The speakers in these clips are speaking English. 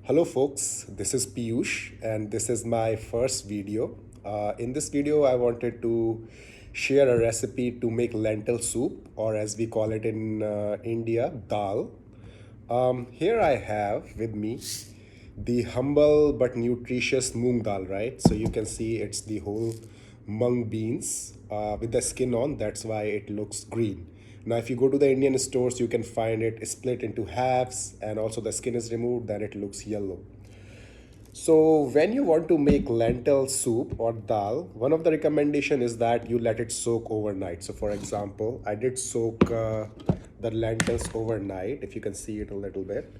Hello folks, this is Piyush and this is my first video. In this video I wanted to share a recipe to make lentil soup, or as we call it in India, daal. Here I have with me the humble but nutritious Mung daal, right? So you can see it's the whole Mung beans with the skin on, that's why it looks green. Now, if you go to the Indian stores, you can find it split into halves and also the skin is removed, then it looks yellow. So when you want to make lentil soup or dal, one of the recommendation is that you let it soak overnight. So for example, I did soak the lentils overnight, if you can see it a little bit.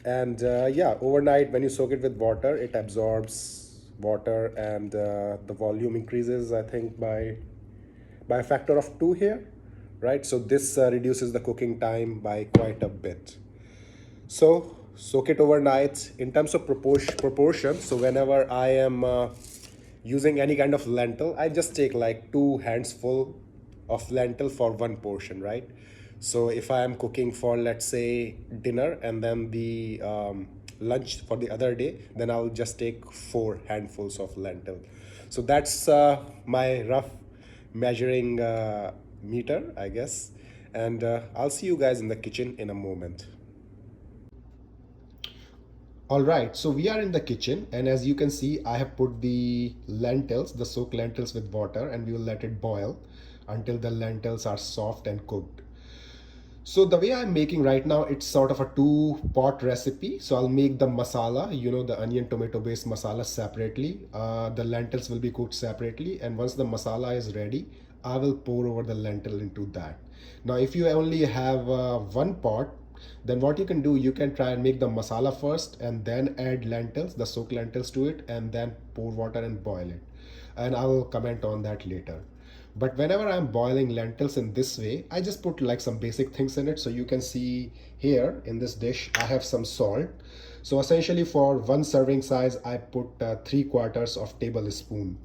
And yeah, overnight when you soak it with water, it absorbs water and the volume increases, I think, by a factor of 2 here, right? So this reduces the cooking time by quite a bit. So soak it overnight. In terms of proportion, so whenever I am using any kind of lentil, I just take like 2 hands full of lentil for one portion, right? So if I am cooking for, let's say, dinner and then the lunch for the other day, then I'll just take 4 handfuls of lentil. So that's my rough measuring meter, I guess. And I'll see you guys in the kitchen in a moment. All right, so we are in the kitchen, and as you can see, I have put the lentils, the soaked lentils with water, and we will let it boil until the lentils are soft and cooked. So the way I'm making right now, it's sort of a two-pot recipe. So I'll make the masala, the onion tomato based masala separately. The lentils will be cooked separately. And once the masala is ready, I will pour over the lentil into that. Now, if you only have one pot, then what you can do, you can try and make the masala first and then add lentils, the soaked lentils to it, and then pour water and boil it. And I will comment on that later. But whenever I'm boiling lentils in this way, I just put like some basic things in it. So you can see here in this dish, I have some salt. So essentially for one serving size, I put 3/4 of tablespoon.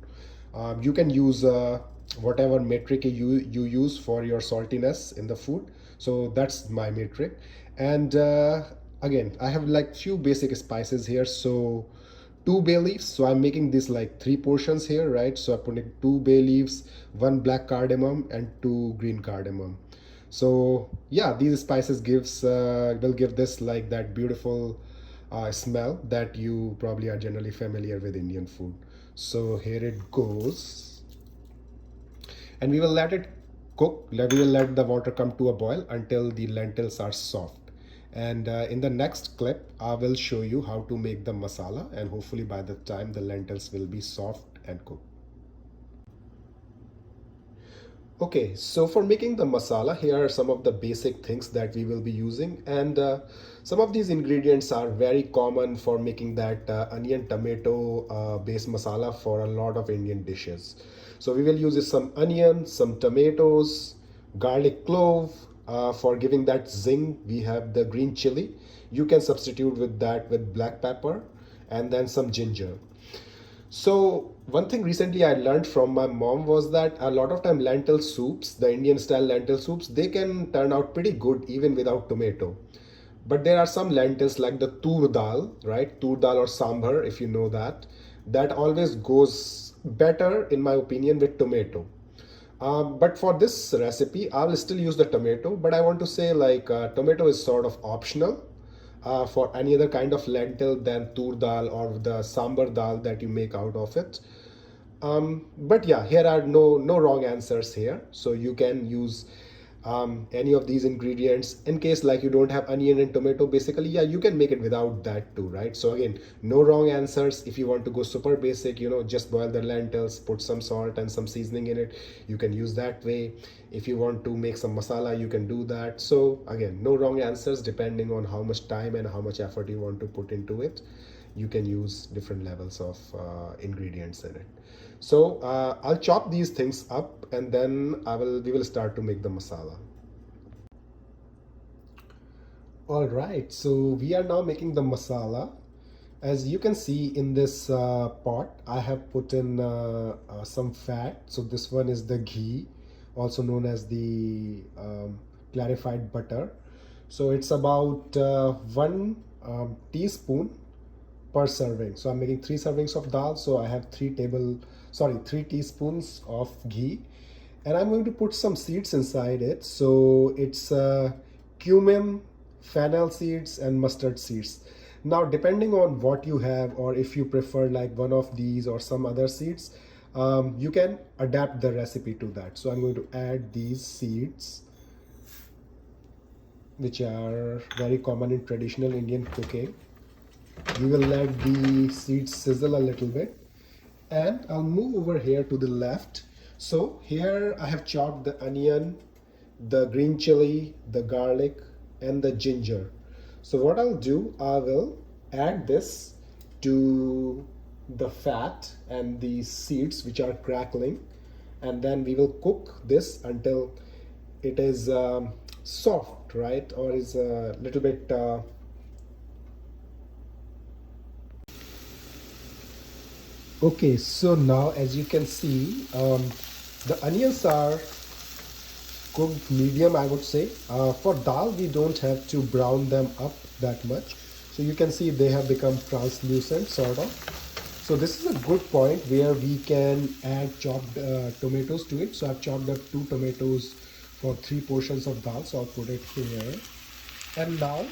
You can use whatever metric you use for your saltiness in the food. So that's my metric. And again, I have like few basic spices here. So 2 bay leaves. So I'm making this like 3 portions here, right? So I'm putting 2 bay leaves, 1 black cardamom, and 2 green cardamom. So yeah, these spices will give this like that beautiful smell that you probably are generally familiar with Indian food. So here it goes, and we will let it cook. We will let the water come to a boil until the lentils are soft. And in the next clip, I will show you how to make the masala, and hopefully by the time the lentils will be soft and cooked. Okay, so for making the masala, here are some of the basic things that we will be using. And some of these ingredients are very common for making that onion tomato based masala for a lot of Indian dishes. So we will use some onion, some tomatoes, garlic clove. For giving that zing, we have the green chili. You can substitute with that with black pepper, and then some ginger. So one thing recently I learned from my mom was that a lot of time lentil soups, the Indian style lentil soups, they can turn out pretty good even without tomato. But there are some lentils like the tur dal, right? Tur dal or sambar, if you know that, that always goes better in my opinion with tomato. But for this recipe, I'll still use the tomato, but I want to say like tomato is sort of optional for any other kind of lentil than tur dal or the sambar dal that you make out of it. But yeah, here are no wrong answers here. So you can use any of these ingredients. In case like you don't have onion and tomato, basically, yeah, you can make it without that too, right? So again, no wrong answers. If you want to go super basic, just boil the lentils, put some salt and some seasoning in it, you can use that way. If you want to make some masala, you can do that. So again, no wrong answers. Depending on how much time and how much effort you want to put into it, you can use different levels of ingredients in it. So I'll chop these things up, and then we will start to make the masala. All right, so we are now making the masala. As you can see in this pot, I have put in some fat. So this one is the ghee, also known as the clarified butter. So it's about 1 teaspoon per serving. So I'm making 3 servings of dal, so I have 3 teaspoons of ghee, and I'm going to put some seeds inside it. So it's cumin, fennel seeds, and mustard seeds. Now, depending on what you have, or if you prefer like one of these or some other seeds, you can adapt the recipe to that. So I'm going to add these seeds, which are very common in traditional Indian cooking. We will let the seeds sizzle a little bit, and I'll move over here to the left. So here I have chopped the onion, the green chili, the garlic, and the ginger. So what I'll do, I will add this to the fat and the seeds which are crackling, and then we will cook this until it is soft, right, or is a little bit okay. So now, as you can see, the onions are cooked medium, I would say. For dal, we don't have to brown them up that much. So you can see they have become translucent, sort of. So this is a good point where we can add chopped tomatoes to it. So I've chopped up 2 tomatoes for 3 portions of dal. So I'll put it here. And now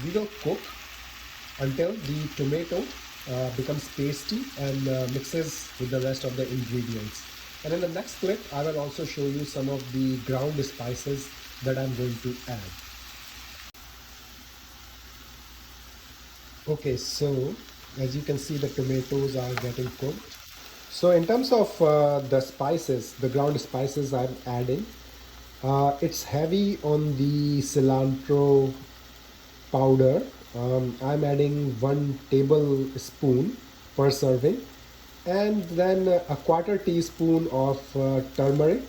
we will cook until the tomato becomes pasty and mixes with the rest of the ingredients. And in the next clip, I will also show you some of the ground spices that I'm going to add. Okay, so as you can see, the tomatoes are getting cooked. So in terms of the spices, the ground spices I'm adding, it's heavy on the cilantro powder. I'm adding 1 tablespoon per serving, and then a quarter teaspoon of turmeric,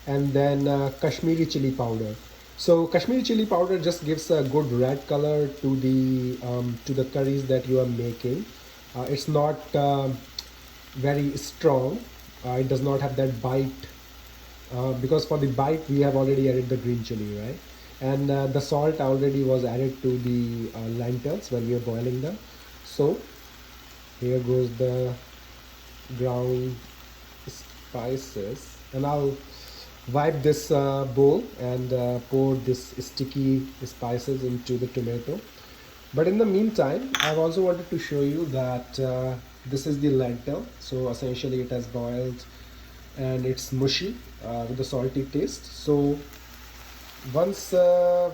and then Kashmiri chili powder. So Kashmiri chili powder just gives a good red color to the curries that you are making. It's not very strong. It does not have that bite, because for the bite we have already added the green chili, right? And the salt already was added to the lentils when we are boiling them. So here goes the ground spices, and I'll wipe this bowl and pour this sticky spices into the tomato. But in the meantime, I've also wanted to show you that this is the lentil. So essentially it has boiled and it's mushy with a salty taste. So once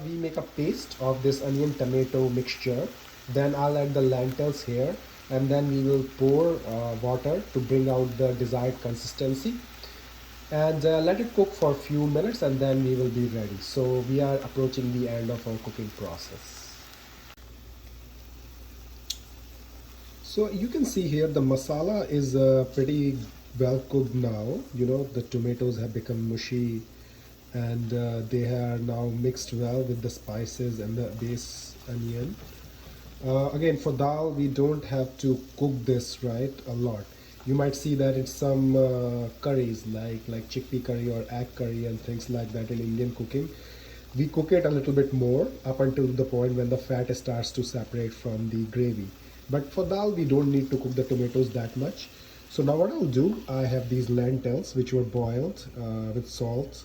we make a paste of this onion tomato mixture, then I'll add the lentils here, and then we will pour water to bring out the desired consistency, and let it cook for a few minutes, and then we will be ready. So we are approaching the end of our cooking process. So you can see here the masala is pretty well cooked now. You know, the tomatoes have become mushy, and they are now mixed well with the spices and the base onion. Again, for dal, we don't have to cook this, right, a lot. You might see that it's some curries like chickpea curry or egg curry and things like that in Indian cooking. We cook it a little bit more up until the point when the fat starts to separate from the gravy. But for dal, we don't need to cook the tomatoes that much. So now what I'll do, I have these lentils which were boiled with salt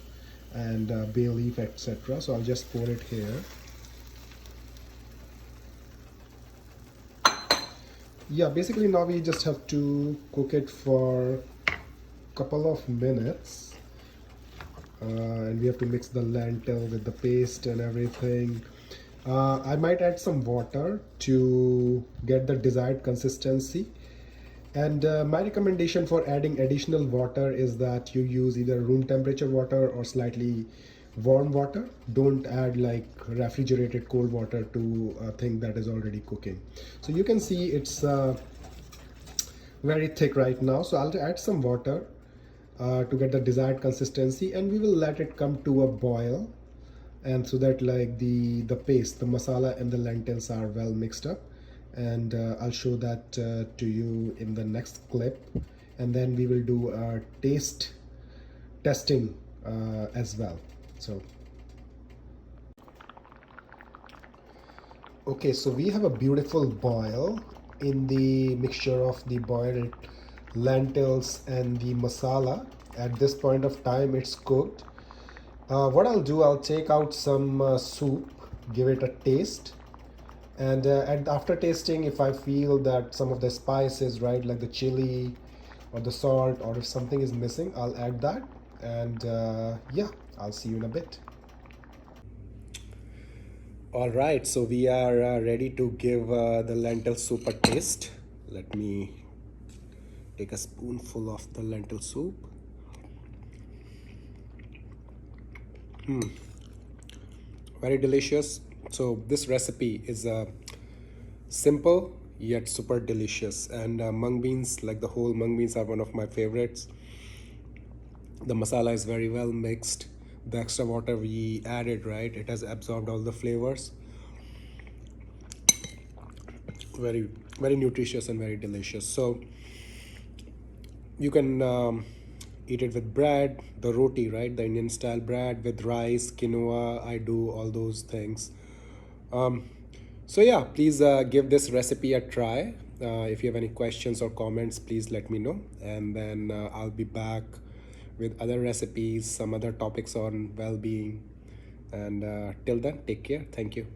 and bay leaf, etc. So I'll just pour it here. Yeah, basically now we just have to cook it for a couple of minutes, and we have to mix the lentil with the paste and everything. I might add some water to get the desired consistency. And my recommendation for adding additional water is that you use either room temperature water or slightly warm water. Don't add like refrigerated cold water to a thing that is already cooking. So you can see it's very thick right now. So I'll add some water to get the desired consistency, and we will let it come to a boil. And so that like the paste, the masala and the lentils are well mixed up. And I'll show that to you in the next clip, and then we will do a testing as well. So okay, so we have a beautiful boil, in the mixture of the boiled lentils and the masala. At this point of time, it's cooked. What I'll do, I'll take out some soup, give it a taste, and after tasting, if I feel that some of the spices, right, like the chili or the salt, or if something is missing, I'll add that. And yeah, I'll see you in a bit. All right, so we are ready to give the lentil soup a taste. Let me take a spoonful of the lentil soup. Very delicious. So this recipe is simple yet super delicious. And mung beans, like the whole mung beans, are one of my favorites. The masala is very well mixed. The extra water we added, right, it has absorbed all the flavors. Very, very nutritious and very delicious. So you can eat it with bread, the roti, right, the Indian style bread, with rice, quinoa. I do all those things. um, so yeah, please give this recipe a try. If you have any questions or comments, please let me know, and then I'll be back with other recipes, some other topics on well-being. And till then, take care. Thank you.